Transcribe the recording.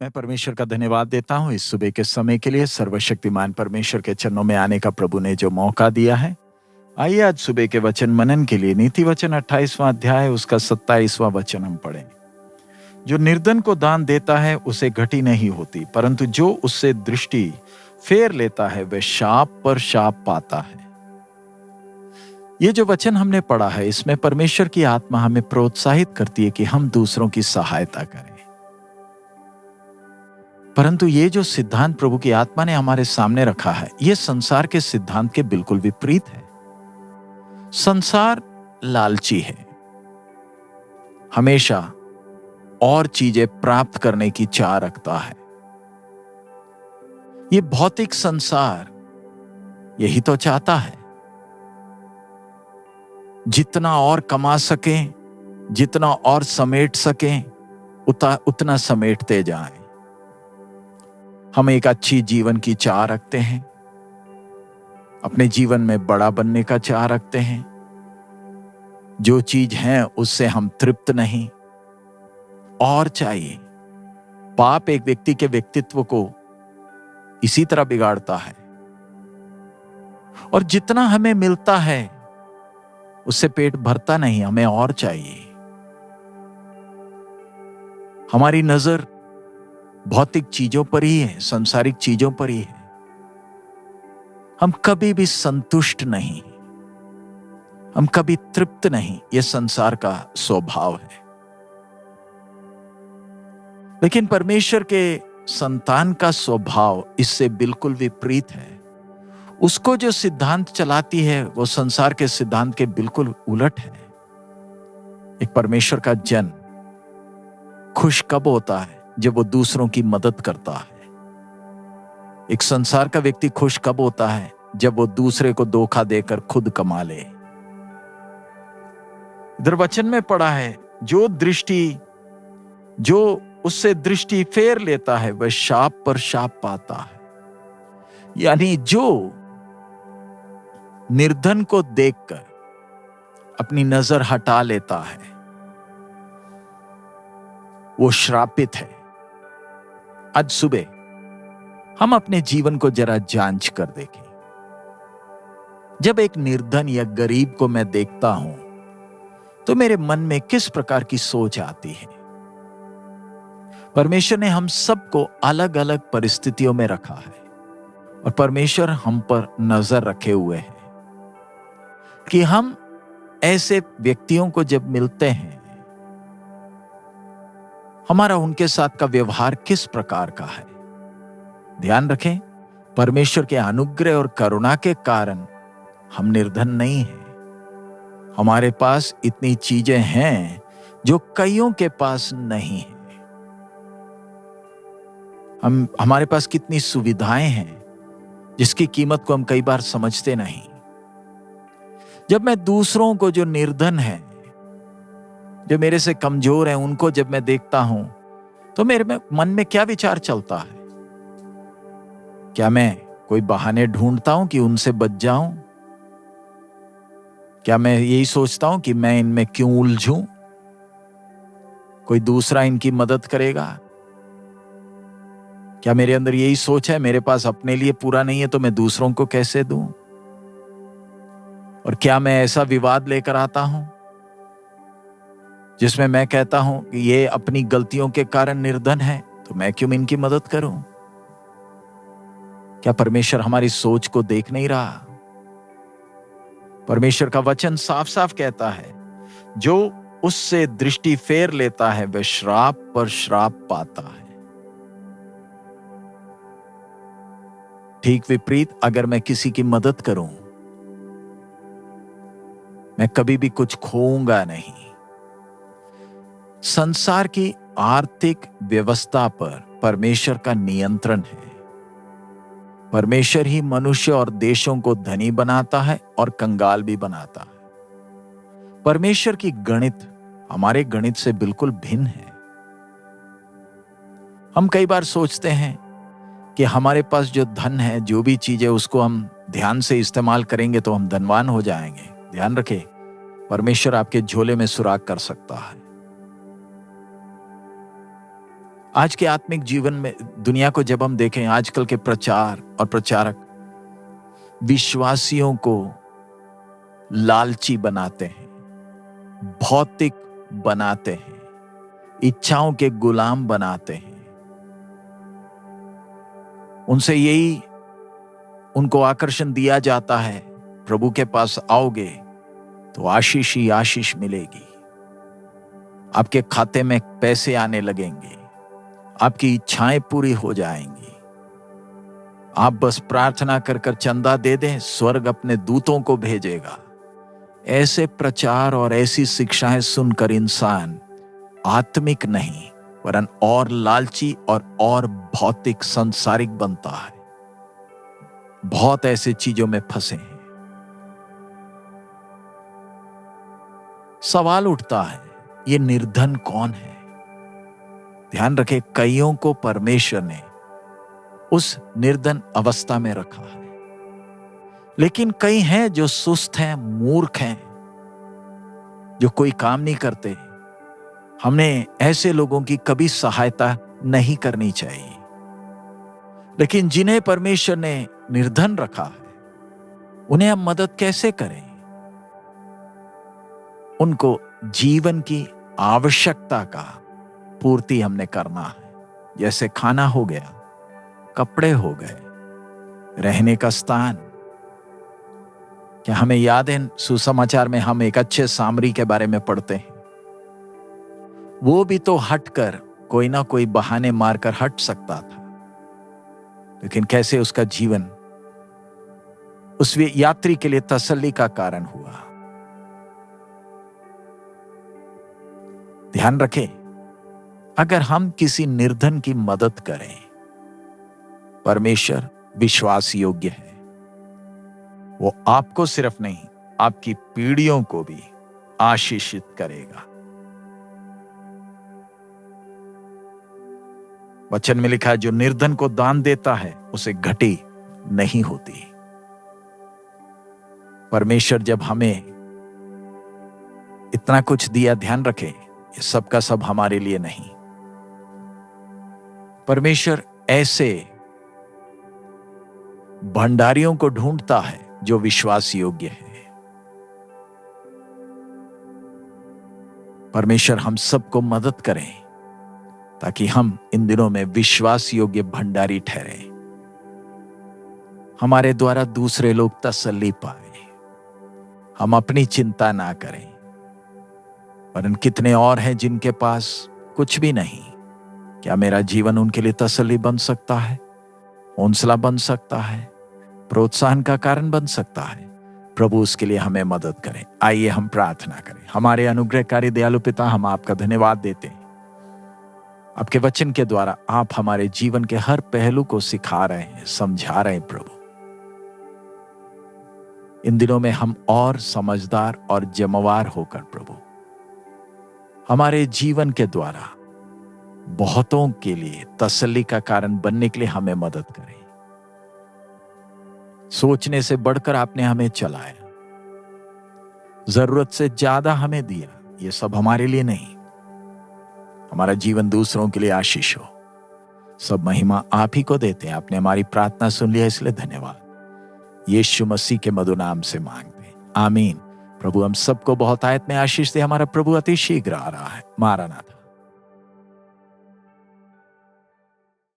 मैं परमेश्वर का धन्यवाद देता हूँ इस सुबह के समय के लिए। सर्वशक्तिमान परमेश्वर के चरणों में आने का प्रभु ने जो मौका दिया है। आइए आज सुबह के वचन मनन के लिए नीति वचन 28वां अध्याय उसका 27वां वचन हम पढ़ें। जो निर्धन को दान देता है उसे घटी नहीं होती, परंतु जो उससे दृष्टि फेर लेता है वह शाप पर शाप पाता है। ये जो वचन हमने पढ़ा है इसमें परमेश्वर की आत्मा हमें प्रोत्साहित करती है कि हम दूसरों की सहायता करें। परंतु ये जो सिद्धांत प्रभु की आत्मा ने हमारे सामने रखा है, यह संसार के सिद्धांत के बिल्कुल विपरीत है। संसार लालची है, हमेशा और चीजें प्राप्त करने की चाह रखता है। ये भौतिक संसार यही तो चाहता है, जितना और कमा सकें, जितना और समेट सकें, उतना समेटते जाएं। हम एक अच्छी जीवन की चाह रखते हैं, अपने जीवन में बड़ा बनने का चाह रखते हैं। जो चीज है उससे हम तृप्त नहीं, और चाहिए। पाप एक व्यक्ति के व्यक्तित्व को इसी तरह बिगाड़ता है, और जितना हमें मिलता है उससे पेट भरता नहीं, हमें और चाहिए। हमारी नजर भौतिक चीजों पर ही है, संसारिक चीजों पर ही है। हम कभी भी संतुष्ट नहीं, हम कभी तृप्त नहीं। यह संसार का स्वभाव है। लेकिन परमेश्वर के संतान का स्वभाव इससे बिल्कुल विपरीत है। उसको जो सिद्धांत चलाती है वो संसार के सिद्धांत के बिल्कुल उलट है। एक परमेश्वर का जन खुश कब होता है? जब वो दूसरों की मदद करता है। एक संसार का व्यक्ति खुश कब होता है? जब वो दूसरे को धोखा देकर खुद कमा ले। इधर वचन में पढ़ा है, जो उससे दृष्टि फेर लेता है वह शाप पर शाप पाता है। यानी जो निर्धन को देखकर अपनी नजर हटा लेता है वो श्रापित है। आज सुबह हम अपने जीवन को जरा जांच कर देखें। जब एक निर्धन या गरीब को मैं देखता हूं तो मेरे मन में किस प्रकार की सोच आती है? परमेश्वर ने हम सबको अलग अलग परिस्थितियों में रखा है, और परमेश्वर हम पर नजर रखे हुए है कि हम ऐसे व्यक्तियों को जब मिलते हैं, हमारा उनके साथ का व्यवहार किस प्रकार का है। ध्यान रखें, परमेश्वर के अनुग्रह और करुणा के कारण हम निर्धन नहीं हैं। हमारे पास इतनी चीजें हैं जो कईयों के पास नहीं है। हमारे पास कितनी सुविधाएं हैं जिसकी कीमत को हम कई बार समझते नहीं। जब मैं दूसरों को, जो निर्धन है, जो मेरे से कमजोर है, उनको जब मैं देखता हूं तो मेरे मन में क्या विचार चलता है? क्या मैं कोई बहाने ढूंढता हूं कि उनसे बच जाऊं? क्या मैं यही सोचता हूं कि मैं इनमें क्यों उलझूं? कोई दूसरा इनकी मदद करेगा? क्या मेरे अंदर यही सोच है, मेरे पास अपने लिए पूरा नहीं है तो मैं दूसरों को कैसे दूं? और क्या मैं ऐसा विवाद लेकर आता हूं जिसमें मैं कहता हूं कि ये अपनी गलतियों के कारण निर्धन है तो मैं क्यों इनकी मदद करूं? क्या परमेश्वर हमारी सोच को देख नहीं रहा? परमेश्वर का वचन साफ साफ कहता है, जो उससे दृष्टि फेर लेता है वह श्राप पर श्राप पाता है। ठीक विपरीत, अगर मैं किसी की मदद करूं, मैं कभी भी कुछ खोऊंगा नहीं। संसार की आर्थिक व्यवस्था पर परमेश्वर का नियंत्रण है। परमेश्वर ही मनुष्य और देशों को धनी बनाता है और कंगाल भी बनाता है। परमेश्वर की गणित हमारे गणित से बिल्कुल भिन्न है। हम कई बार सोचते हैं कि हमारे पास जो धन है, जो भी चीज है, उसको हम ध्यान से इस्तेमाल करेंगे तो हम धनवान हो जाएंगे। ध्यान रखें, परमेश्वर आपके झोले में सुराख कर सकता है। आज के आत्मिक जीवन में दुनिया को जब हम देखें, आजकल के प्रचार और प्रचारक विश्वासियों को लालची बनाते हैं, भौतिक बनाते हैं, इच्छाओं के गुलाम बनाते हैं। उनसे यही उनको आकर्षण दिया जाता है, प्रभु के पास आओगे तो आशीष ही आशीष मिलेगी, आपके खाते में पैसे आने लगेंगे, आपकी इच्छाएं पूरी हो जाएंगी, आप बस प्रार्थना कर कर चंदा दे दें, स्वर्ग अपने दूतों को भेजेगा। ऐसे प्रचार और ऐसी शिक्षाएं सुनकर इंसान आत्मिक नहीं वरन और लालची और भौतिक संसारिक बनता है। बहुत ऐसे चीजों में फंसे हैं। सवाल उठता है, ये निर्धन कौन है? ध्यान रखें, कईयों को परमेश्वर ने उस निर्धन अवस्था में रखा है, लेकिन कई हैं जो सुस्त हैं, मूर्ख हैं, जो कोई काम नहीं करते। हमने ऐसे लोगों की कभी सहायता नहीं करनी चाहिए। लेकिन जिन्हें परमेश्वर ने निर्धन रखा है, उन्हें हम मदद कैसे करें? उनको जीवन की आवश्यकता का पूर्ति हमने करना है। जैसे खाना हो गया, कपड़े हो गए, रहने का स्थान। क्या हमें याद है सुसमाचार में हम एक अच्छे सामरी के बारे में पढ़ते हैं? वो भी तो हटकर कोई ना कोई बहाने मारकर हट सकता था, लेकिन कैसे उसका जीवन उस यात्री के लिए तसल्ली का कारण हुआ। ध्यान रखें, अगर हम किसी निर्धन की मदद करें, परमेश्वर विश्वास योग्य है। वो आपको सिर्फ नहीं, आपकी पीढ़ियों को भी आशीषित करेगा। वचन में लिखा है, जो निर्धन को दान देता है उसे घटी नहीं होती। परमेश्वर जब हमें इतना कुछ दिया, ध्यान रखें, ये सब का सब हमारे लिए नहीं। परमेश्वर ऐसे भंडारियों को ढूंढता है जो विश्वास योग्य है। परमेश्वर हम सबको मदद करें ताकि हम इन दिनों में विश्वास योग्य भंडारी ठहरे, हमारे द्वारा दूसरे लोग तसल्ली पाए, हम अपनी चिंता ना करें। वरन कितने और हैं जिनके पास कुछ भी नहीं। क्या मेरा जीवन उनके लिए तसल्ली बन सकता है, हौसला बन सकता है, प्रोत्साहन का कारण बन सकता है? प्रभु उसके लिए हमें मदद करें। आइए हम प्रार्थना करें। हमारे अनुग्रहकारी दयालु पिता, हम आपका धन्यवाद देते हैं। आपके वचन के द्वारा आप हमारे जीवन के हर पहलू को सिखा रहे हैं, समझा रहे हैं। प्रभु, इन दिनों में हम और समझदार और जिम्मेवार होकर प्रभु हमारे जीवन के द्वारा बहुतों के लिए तसल्ली का कारण बनने के लिए हमें मदद करें। सोचने से बढ़कर आपने हमें चलाया, जरूरत से ज्यादा हमें दिया। ये सब हमारे लिए नहीं, हमारा जीवन दूसरों के लिए आशीष हो। सब महिमा आप ही को देते हैं। आपने हमारी प्रार्थना सुन लिया, इसलिए धन्यवाद। यीशु मसीह के मधुर नाम से मांगते हैं, आमीन। प्रभु हम सबको बहुत आयत में आशीष दे। हमारा प्रभु अति शीघ्र आ रहा है। मारानाथा।